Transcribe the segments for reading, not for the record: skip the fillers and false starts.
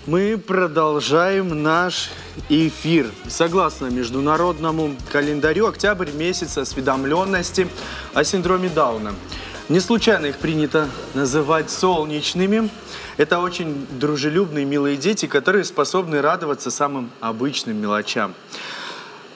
Мы продолжаем наш эфир. Согласно международному календарю, октябрь – месяц осведомленности о синдроме Дауна. Не случайно их принято называть солнечными. Это очень дружелюбные, милые дети, которые способны радоваться самым обычным мелочам.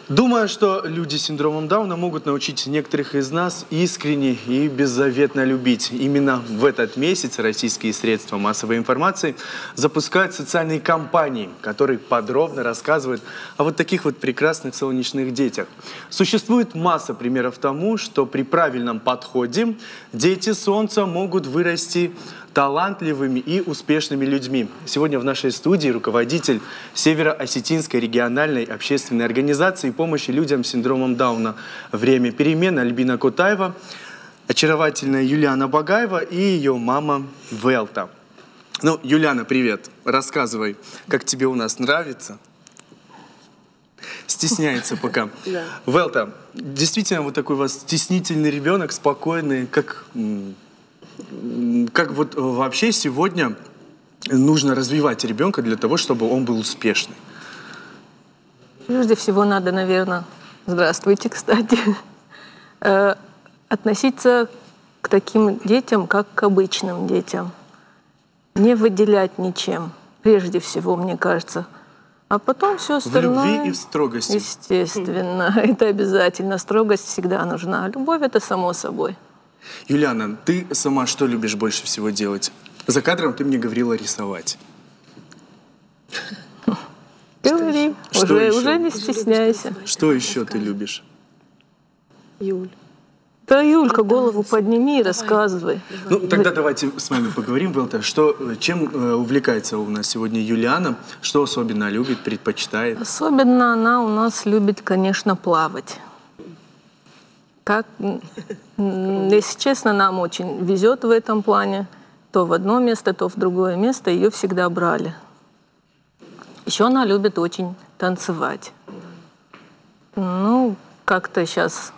Думаю, что люди с синдромом Дауна могут научить некоторых из нас искренне и беззаветно любить. Именно в этот месяц российские средства массовой информации запускают социальные кампании, которые подробно рассказывают о вот таких вот прекрасных солнечных детях. Существует масса примеров тому, что при правильном подходе дети Солнца могут вырасти талантливыми и успешными людьми. Сегодня в нашей студии руководитель Северо-Осетинской региональной общественной организации помощи людям с синдромом Дауна «Время перемен» Альбина Кутаева, очаровательная Юлиана Багаева и ее мама Велта. Ну, Юлиана, привет. Рассказывай, как тебе у нас нравится? Стесняется пока. Велта, действительно вот такой у вас стеснительный ребенок, спокойный, как вот вообще сегодня нужно развивать ребенка для того, чтобы он был успешный? Прежде всего надо, наверное, здравствуйте, кстати, относиться к таким детям, как к обычным детям. Не выделять ничем, прежде всего, мне кажется. А потом все остальное... В любви и в строгости. Естественно, это обязательно. Строгость всегда нужна. А любовь — это само собой. Юлиана, ты сама что любишь больше всего делать? За кадром ты мне говорила рисовать. Говори, уже не стесняйся. Что еще ты любишь? Юль. Да, Юлька, голову подними и рассказывай. Ну, тогда давайте с вами поговорим, Велта. Чем увлекается у нас сегодня Юлиана? Что особенно любит, предпочитает? Особенно она у нас любит, конечно, плавать. Если честно, нам очень везет в этом плане. То в одно место, то в другое место. Ее всегда брали. Еще она любит очень танцевать. Ну, как-то сейчас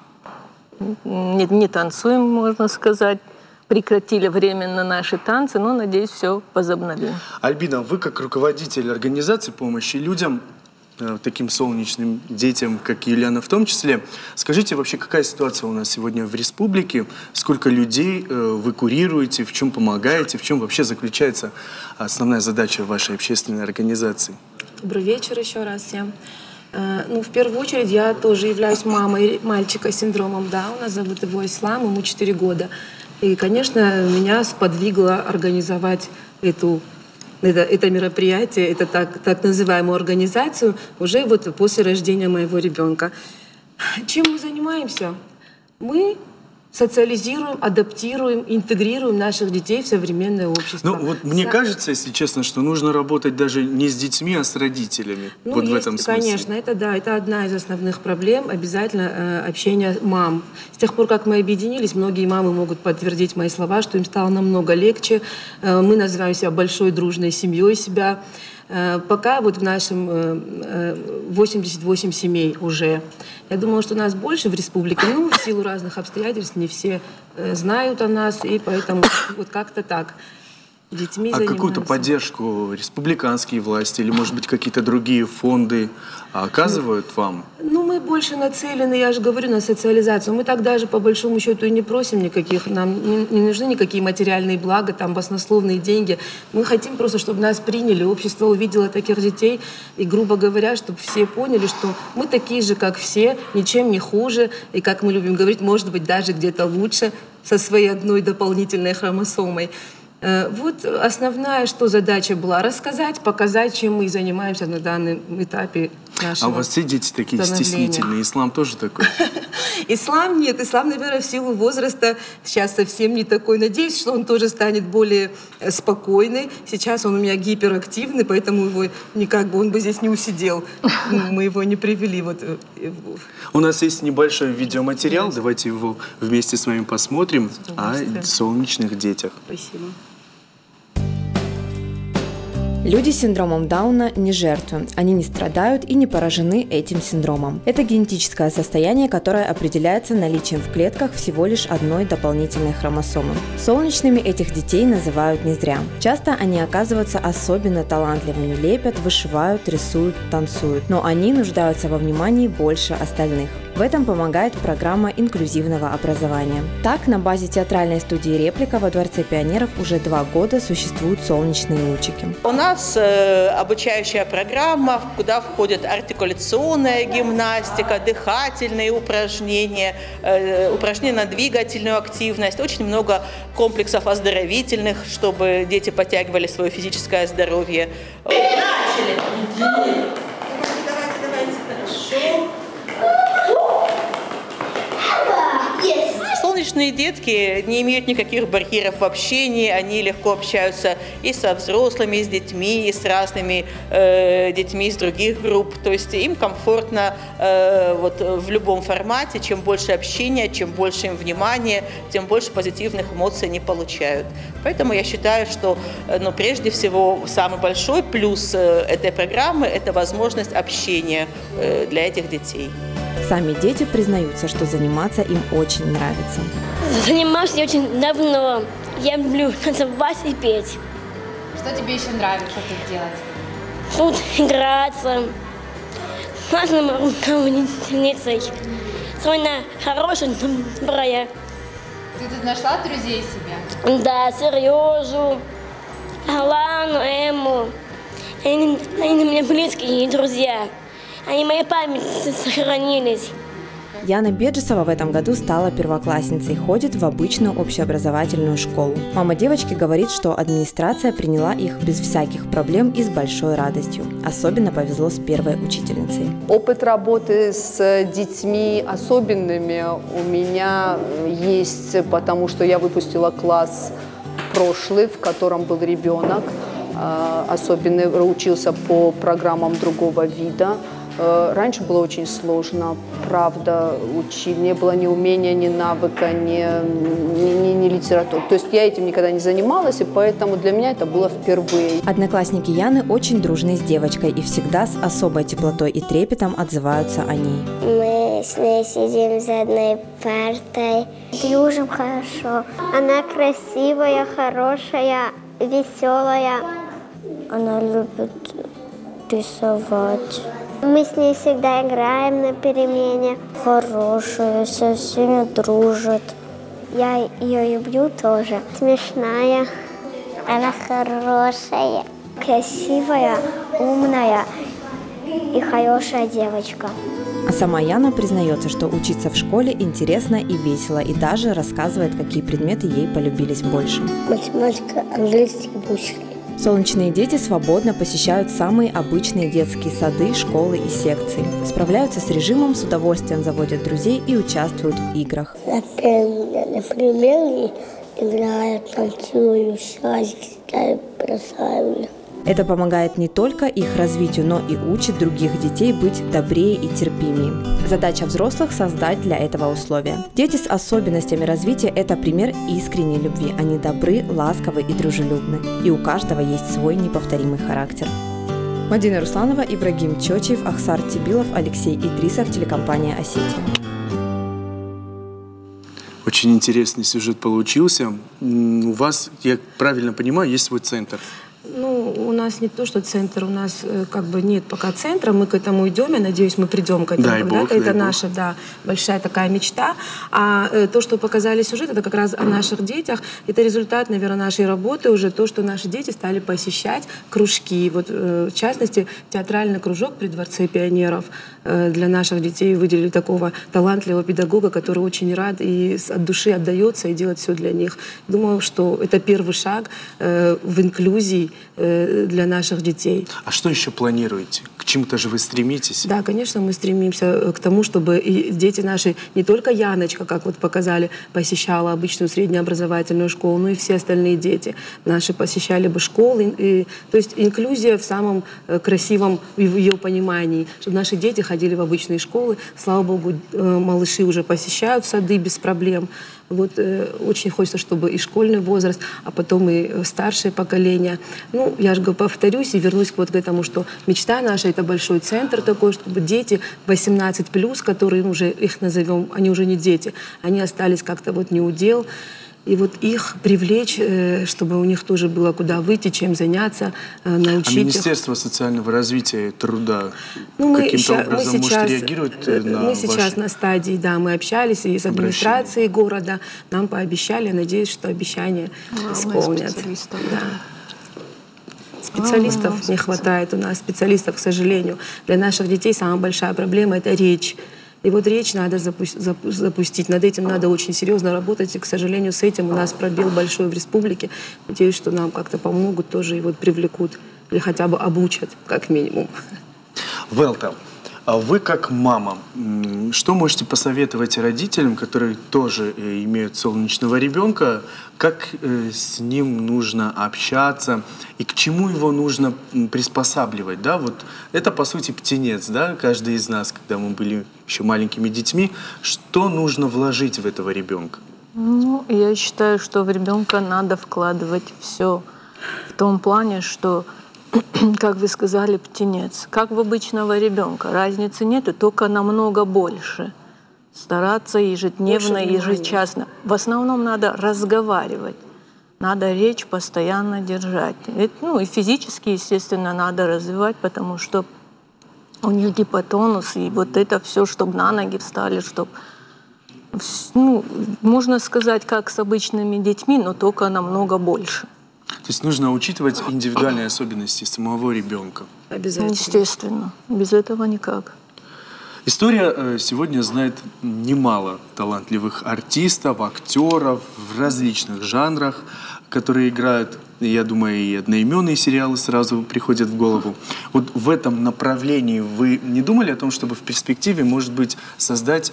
не танцуем, можно сказать. Прекратили временно наши танцы, но, надеюсь, все возобновим. Альбина, вы как руководитель организации помощи людям, таким солнечным детям, как Юлиана в том числе, скажите вообще, какая ситуация у нас сегодня в республике, сколько людей вы курируете, в чем помогаете, в чем вообще заключается основная задача вашей общественной организации? Добрый вечер еще раз всем. Ну, в первую очередь, я тоже являюсь мамой мальчика с синдромом Дауна, зовут его Ислам, ему 4 года. И, конечно, меня сподвигло организовать это мероприятие, это так называемую организацию уже вот после рождения моего ребенка. Чем мы занимаемся? Мы социализируем, адаптируем, интегрируем наших детей в современное общество. Ну вот мне кажется, если честно, что нужно работать даже не с детьми, а с родителями. Ну, вот есть, в этом смысле. Конечно, это одна из основных проблем, обязательно общение мам. С тех пор, как мы объединились, многие мамы могут подтвердить мои слова, что им стало намного легче. Мы называем себя большой дружной семьей себя. Пока вот в нашем 88 семей уже. Я думала, что нас больше в республике, но в силу разных обстоятельств не все знают о нас, и поэтому вот как-то так. Детьми занимаемся. Какую-то поддержку республиканские власти или, может быть, какие-то другие фонды оказывают вам? Ну, мы больше нацелены, я же говорю, на социализацию. Мы так даже, по большому счету, и не просим никаких, нам не нужны никакие материальные блага, там, баснословные деньги. Мы хотим просто, чтобы нас приняли, общество увидело таких детей, и, грубо говоря, чтобы все поняли, что мы такие же, как все, ничем не хуже, и, как мы любим говорить, может быть, даже где-то лучше, со своей одной дополнительной хромосомой. Вот основная, что задача была, рассказать, показать, чем мы занимаемся на данном этапе нашего. А у вас все дети такие стеснительные? Ислам тоже такой? Ислам нет. Ислам, наверное, в силу возраста сейчас совсем не такой. Надеюсь, что он тоже станет более спокойный. Сейчас он у меня гиперактивный, поэтому его никак бы он бы здесь не усидел. Мы его не привели. Вот. У нас есть небольшой видеоматериал. Давайте его вместе с вами посмотрим о солнечных детях. Спасибо. Люди с синдромом Дауна не жертвы, они не страдают и не поражены этим синдромом. Это генетическое состояние, которое определяется наличием в клетках всего лишь одной дополнительной хромосомы. Солнечными этих детей называют не зря. Часто они оказываются особенно талантливыми, лепят, вышивают, рисуют, танцуют, но они нуждаются во внимании больше остальных. В этом помогает программа инклюзивного образования. Так, на базе театральной студии «Реплика» во Дворце пионеров уже 2 года существуют солнечные лучики. У нас обучающая программа, куда входит артикуляционная гимнастика, дыхательные упражнения, упражнения на двигательную активность, очень много комплексов оздоровительных, чтобы дети подтягивали свое физическое здоровье. Начали! Давайте, хорошо. Солнечные детки не имеют никаких барьеров в общении, они легко общаются и со взрослыми, и с детьми, и с разными детьми из других групп. То есть им комфортно в любом формате. Чем больше общения, чем больше им внимания, тем больше позитивных эмоций они получают. Поэтому я считаю, что прежде всего самый большой плюс этой программы – это возможность общения для этих детей. Сами дети признаются, что заниматься им очень нравится. Занимаюсь очень давно. Я люблю танцевать и петь. Что тебе еще нравится тут делать? Тут играться, с разными руководительницей. Своя хорошая, добрая. Ты тут нашла друзей себе? Да, Сережу, Алану, Эму. Они мне близкие друзья. Они в моей памяти сохранились. Яна Беджесова в этом году стала первоклассницей, ходит в обычную общеобразовательную школу. Мама девочки говорит, что администрация приняла их без всяких проблем и с большой радостью. Особенно повезло с первой учительницей. Опыт работы с детьми особенными у меня есть, потому что я выпустила класс прошлый, в котором был ребенок, особенно учился по программам другого вида. Раньше было очень сложно, правда, учить. Не было ни умения, ни навыка, ни литературы. То есть я этим никогда не занималась, и поэтому для меня это было впервые. Одноклассники Яны очень дружны с девочкой и всегда с особой теплотой и трепетом отзываются о ней. Мы с ней сидим за одной партой, дружим хорошо. Она красивая, хорошая, веселая. Она любит рисовать. Мы с ней всегда играем на перемене. Хорошая, со всеми дружит. Я ее люблю тоже. Смешная. Она хорошая, красивая, умная и хорошая девочка. А сама Яна признается, что учиться в школе интересно и весело, и даже рассказывает, какие предметы ей полюбились больше. Математика, английский, русский. Солнечные дети свободно посещают самые обычные детские сады, школы и секции. Справляются с режимом, с удовольствием заводят друзей и участвуют в играх. Например, играют, танцуют, садики, бросают. Это помогает не только их развитию, но и учит других детей быть добрее и терпимее. Задача взрослых – создать для этого условия. Дети с особенностями развития – это пример искренней любви. Они добры, ласковы и дружелюбны. И у каждого есть свой неповторимый характер. Мадина Русланова, Ибрагим Чочев, Ахсар Тибилов, Алексей Идрисов, телекомпания «Осетия». Очень интересный сюжет получился. У вас, я правильно понимаю, есть свой центр? Ну, у нас не то, что центр, у нас как бы нет пока центра, мы к этому идем, я надеюсь, мы придем к этому. Дай Бог, это дай наша, да, большая такая мечта. А то, что показали сюжет, это как раз о наших детях. Это результат, наверное, нашей работы уже, то, что наши дети стали посещать кружки. Вот, в частности, театральный кружок при Дворце пионеров для наших детей выделили такого талантливого педагога, который очень рад и от души отдается и делает все для них. Думаю, что это первый шаг в инклюзии для наших детей. А что еще планируете? К чему-то же вы стремитесь? Да, конечно, мы стремимся к тому, чтобы и дети наши, не только Яночка, как вот показали, посещала обычную среднеобразовательную школу, но и все остальные дети наши посещали бы школы. То есть инклюзия в самом красивом ее понимании, чтобы наши дети ходили в обычные школы. Слава богу, малыши уже посещают сады без проблем. Вот очень хочется, чтобы и школьный возраст, а потом и старшее поколение. Ну, я же повторюсь и вернусь вот к этому, что мечта наша — это большой центр такой, чтобы дети 18+, которые уже их назовем, они уже не дети, они остались как-то вот не удел. И вот их привлечь, чтобы у них тоже было куда выйти, чем заняться, научить их. А Министерство социального развития и труда ну, каким-то образом может реагировать на Мы сейчас на стадии, да, мы общались и с администрацией города, нам пообещали, надеюсь, что обещания исполнят. Да. Специалистов не хватает у нас, специалистов, к сожалению. Для наших детей самая большая проблема — это речь. И вот речь надо запустить. Над этим надо очень серьезно работать. И, к сожалению, с этим у нас пробел большой в республике. Надеюсь, что нам как-то помогут тоже и вот привлекут. Или хотя бы обучат, как минимум. Велта, а вы как мама, что можете посоветовать родителям, которые тоже имеют солнечного ребенка, как с ним нужно общаться и к чему его нужно приспосабливать? Да? Вот это, по сути, птенец, да? Каждый из нас, когда мы были еще маленькими детьми, что нужно вложить в этого ребенка? Ну, я считаю, что в ребенка надо вкладывать все в том плане, что, как вы сказали, птенец. Как в обычного ребенка. Разницы нет, только намного больше. Стараться ежедневно, ежечасно. В основном надо разговаривать. Надо речь постоянно держать. Ну и физически, естественно, надо развивать, потому что у них гипотонус, и вот это все, чтобы на ноги встали, чтобы... Ну, можно сказать, как с обычными детьми, но только намного больше. То есть нужно учитывать индивидуальные особенности самого ребенка. Обязательно. Естественно. Без этого никак. История сегодня знает немало талантливых артистов, актеров в различных жанрах, которые играют. Я думаю, и одноименные сериалы сразу приходят в голову. Вот в этом направлении вы не думали о том, чтобы в перспективе, может быть, создать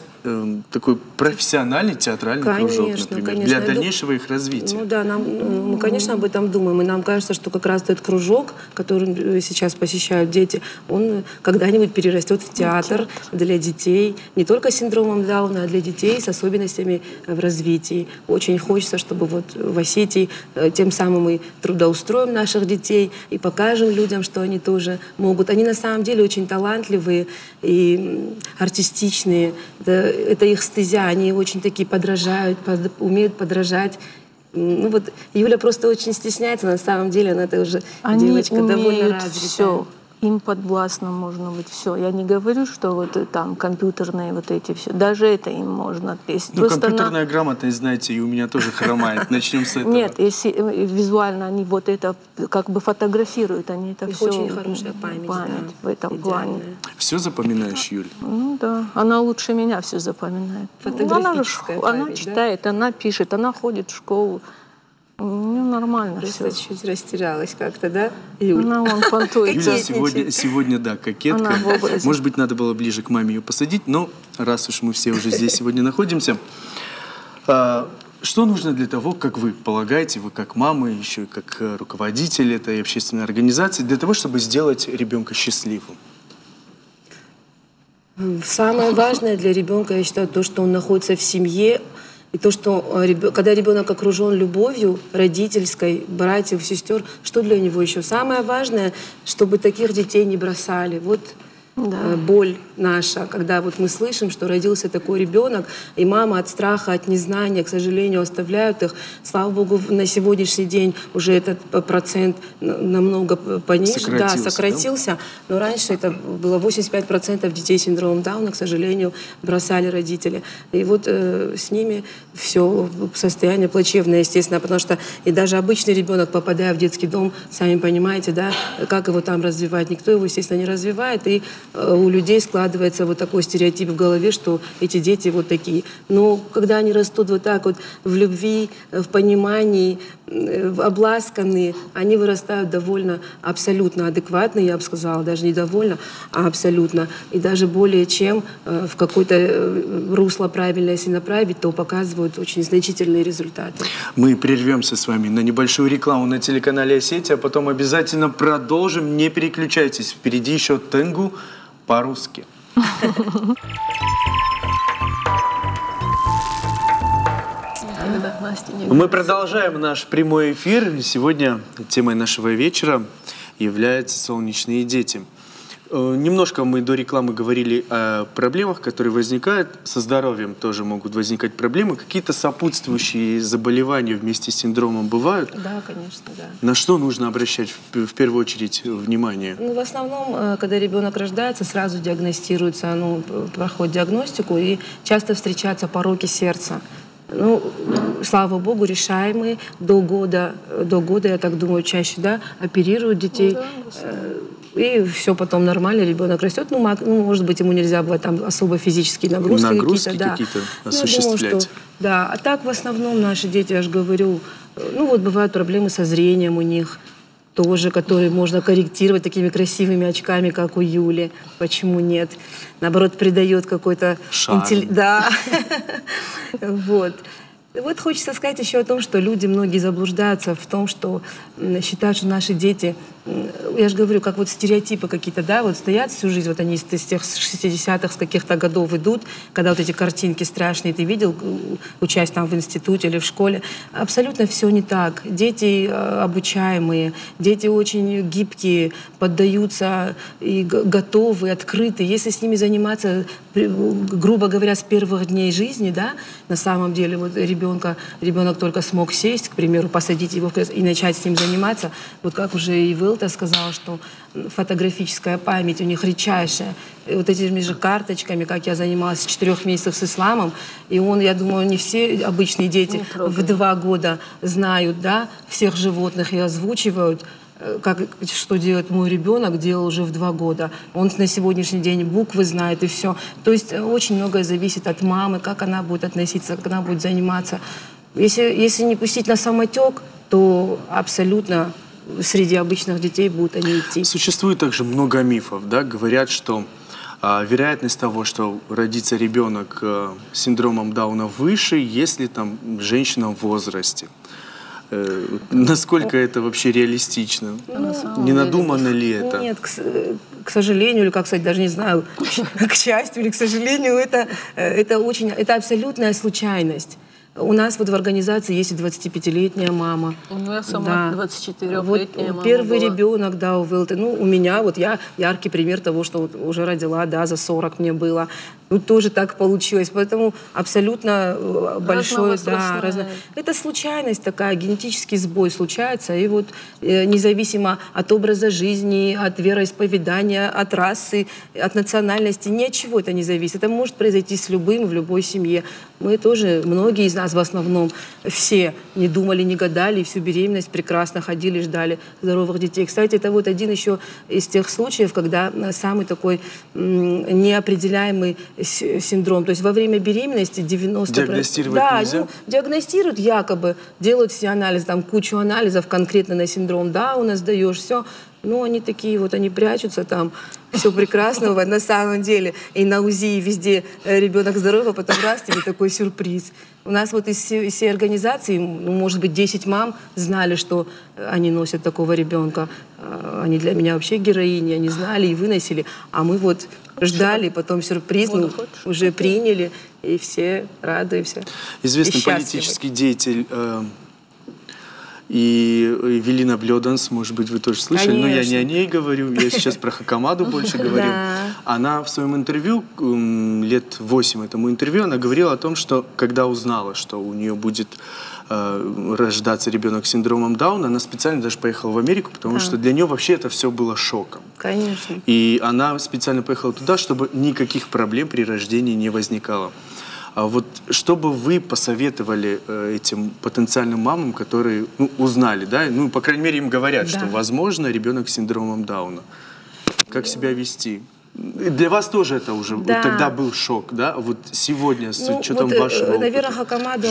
такой профессиональный театральный кружок, например, конечно, для дальнейшего их развития? Ну да, мы, конечно, об этом думаем. И нам кажется, что как раз этот кружок, который сейчас посещают дети, он когда-нибудь перерастет в театр для детей, не только с синдромом Дауна, а для детей с особенностями в развитии. Очень хочется, чтобы вот в Осетии тем самым и трудоустроим наших детей и покажем людям, что они тоже могут. Они на самом деле очень талантливые и артистичные. Это их стезя. Они очень такие подражают, умеют подражать. Ну вот Юля просто очень стесняется. На самом деле она-то уже девочка довольно развитая. Все. Им подвластно можно быть все. Я не говорю, что вот там компьютерные вот эти все. Даже это им можно. Ну, компьютерная грамотность, знаете, и у меня тоже хромает. Начнем с этого. Нет, если визуально они вот это как бы фотографируют, они это все... Очень хорошая память да, в этом плане. Все запоминаешь, Юль? Ну да, она лучше меня все запоминает. Фотографическая память, она читает, да? Она пишет, она ходит в школу. Ну, нормально все. Чуть растерялась как-то, да, Юль? Она вон фантует. Юля сегодня, да, кокетка. Может быть, надо было ближе к маме ее посадить, но раз уж мы все уже здесь сегодня находимся, что нужно для того, как вы полагаете, вы как мама, еще и как руководитель этой общественной организации, для того, чтобы сделать ребенка счастливым? Самое важное для ребенка, я считаю, то, что он находится в семье, и то, что когда ребенок окружен любовью родительской, братьев, сестер, что для него еще? Самое важное, чтобы таких детей не бросали. Вот боль наша, когда вот мы слышим, что родился такой ребенок, и мама от страха, от незнания, к сожалению, оставляют их. Слава Богу, на сегодняшний день уже этот процент намного сократился. Да? Но раньше это было 85% детей с синдромом Дауна, к сожалению, бросали родители. И вот с ними все состояние плачевное, естественно, потому что и даже обычный ребенок, попадая в детский дом, сами понимаете, да, как его там развивать, никто его, естественно, не развивает, и у людей складывается вот такой стереотип в голове, что эти дети вот такие. Но когда они растут вот так вот в любви, в понимании, обласканные, они вырастают довольно абсолютно адекватно, я бы сказала, даже не довольно, а абсолютно. И даже более чем в какое-то русло правильное, если направить, то показывают очень значительные результаты. Мы прервемся с вами на небольшую рекламу на телеканале Осетия, а потом обязательно продолжим. Не переключайтесь, впереди еще Тенгу по-русски. Настя не Мы продолжаем наш прямой эфир. Сегодня темой нашего вечера являются солнечные дети. Немножко мы до рекламы говорили о проблемах, которые возникают. Со здоровьем тоже могут возникать проблемы. Какие-то сопутствующие заболевания вместе с синдромом бывают? Да, конечно, да. На что нужно обращать в первую очередь внимание? Ну, в основном, когда ребенок рождается, сразу диагностируется, проходит диагностику, и часто встречаются пороки сердца. Ну, слава богу, решаемые. До года, я так думаю, чаще, да, оперируют детей. И все потом нормально, ребенок растет. Ну, может быть, ему нельзя было там особо физические нагрузки какие-то осуществлять. Я думаю, что, да. А так, в основном, наши дети, я же говорю, ну, вот бывают проблемы со зрением у них тоже, которые можно корректировать такими красивыми очками, как у Юли. Почему нет? Наоборот, придает какой-то интеллект. Да. Вот. Вот хочется сказать еще о том, что люди, многие заблуждаются в том, что считают, что наши дети, я же говорю, как вот стереотипы какие-то, да, вот стоят всю жизнь, вот они из тех 60-х, с каких-то годов идут, когда вот эти картинки страшные ты видел, учась там в институте или в школе. Абсолютно все не так. Дети обучаемые, дети очень гибкие, поддаются и готовы, открыты. Если с ними заниматься, грубо говоря, с первых дней жизни, да, на самом деле, вот ребенок только смог сесть, к примеру, посадить его в кресло и начать с ним заниматься. Вот как уже и Вилта сказала, что фотографическая память у них редчайшая. И вот этими же карточками, как я занималась с 4 месяцев с исламом, и я думаю, не все обычные дети в 2 года знают, да, всех животных и озвучивают. Что делает мой ребенок, делал уже в 2 года. Он на сегодняшний день буквы знает и все. То есть очень многое зависит от мамы, как она будет относиться, как она будет заниматься. Если не пустить на самотек, то абсолютно среди обычных детей будут они идти. Существует также много мифов, да? Говорят, что вероятность того, что родится ребенок с синдромом Дауна выше, если там женщина в возрасте. Насколько это вообще реалистично? Не надумано ли это? Нет, к сожалению, или, как сказать, даже не знаю, к счастью или к сожалению, это абсолютная случайность. У нас вот в организации есть и 25-летняя мама. У меня сама 24-летняя мама Первый была. ребенок, да, у Вилты. Ну, у меня, вот я яркий пример того, что вот уже родила, да, за 40 мне было. Ну, тоже так получилось. Поэтому абсолютно большое, да, это случайность такая, генетический сбой случается. И вот независимо от образа жизни, от вероисповедания, от расы, от национальности, ни от чего это не зависит. Это может произойти с любым, в любой семье. Мы тоже, многие из нас в основном, все не думали, не гадали, и всю беременность прекрасно ходили, ждали здоровых детей. Кстати, это вот один еще из тех случаев, когда самый такой неопределяемый синдром. То есть во время беременности 90%... Диагностировать нельзя? Диагностируют якобы, делают все анализы, там кучу анализов конкретно на синдром Дауна, сдаешь все. Но они такие вот, они прячутся там, все прекрасно, на самом деле. И на УЗИ, и везде ребенок здоровый, а потом раз, тебе такой сюрприз. У нас вот из всей организации, может быть, 10 мам знали, что они носят такого ребенка. Они для меня вообще героини, они знали и выносили. А мы вот ждали, потом сюрприз, уже приняли, и все радуемся. Известный политический деятель и Эвелина Блёданс, может быть, вы тоже слышали, но я не о ней говорю, я сейчас про Хакамаду больше говорю. Она в своем интервью, лет 8 этому интервью, она говорила о том, что когда узнала, что у нее будет рождаться ребенок с синдромом Дауна, она специально даже поехала в Америку, потому что для нее вообще это все было шоком. Конечно. И она специально поехала туда, чтобы никаких проблем при рождении не возникало. А вот что бы вы посоветовали этим потенциальным мамам, которые узнали, да, ну, по крайней мере, им говорят, что, возможно, ребенок с синдромом Дауна. Как себя вести? Для вас тоже это уже тогда был шок, да? Вот сегодня, с учетом вашего опыта, наверное, Хакамаду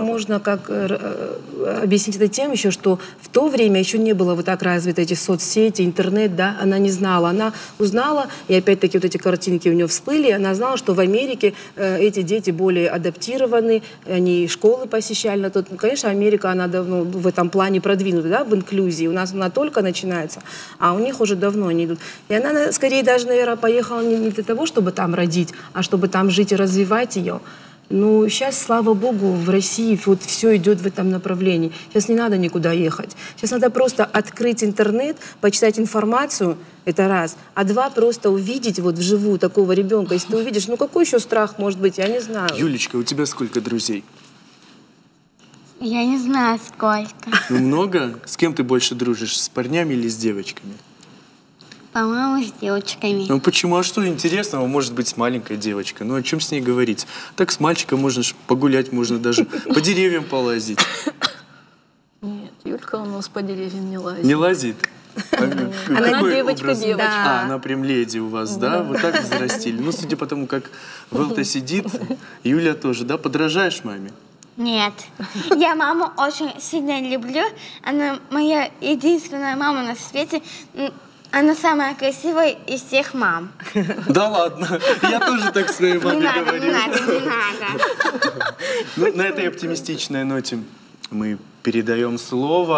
можно как объяснить это тем еще, что в то время еще не было вот так развиты эти соцсети, интернет, да? Она не знала. Она узнала, и опять-таки вот эти картинки у нее всплыли, она знала, что в Америке эти дети более адаптированы, они школы посещали. Конечно, Америка, она давно в этом плане продвинута, да, в инклюзии. У нас она только начинается, а у них уже давно они идут. И она, скорее даже, наверное, поехала не для того, чтобы там родить, а чтобы там жить и развивать ее. Ну, сейчас, слава богу, в России вот все идет в этом направлении. Сейчас не надо никуда ехать. Сейчас надо просто открыть интернет, почитать информацию, это раз. А два, просто увидеть вот вживую такого ребенка. Если ты увидишь, ну какой еще страх может быть, я не знаю. Юлечка, у тебя сколько друзей? Я не знаю, сколько. Ну, много? С кем ты больше дружишь, с парнями или с девочками? По-моему, с девочками. Ну почему? А что интересного может быть с маленькой девочкой? Ну о чем с ней говорить? Так с мальчиком можно погулять, можно даже по деревьям полазить. Нет, Юлька у нас по деревьям не лазит. Не лазит? Она девочка-девочка. А, она прям леди у вас, да? Вот так взрастили. Ну, судя по тому, как Велта сидит, Юля тоже, да? Подражаешь маме? Нет. Я маму очень сильно люблю. Она моя единственная мама на свете. Она самая красивая из всех мам. Да ладно, я тоже так своей маме говорю. Не надо. Ну, на этой оптимистичной ноте мы передаем слово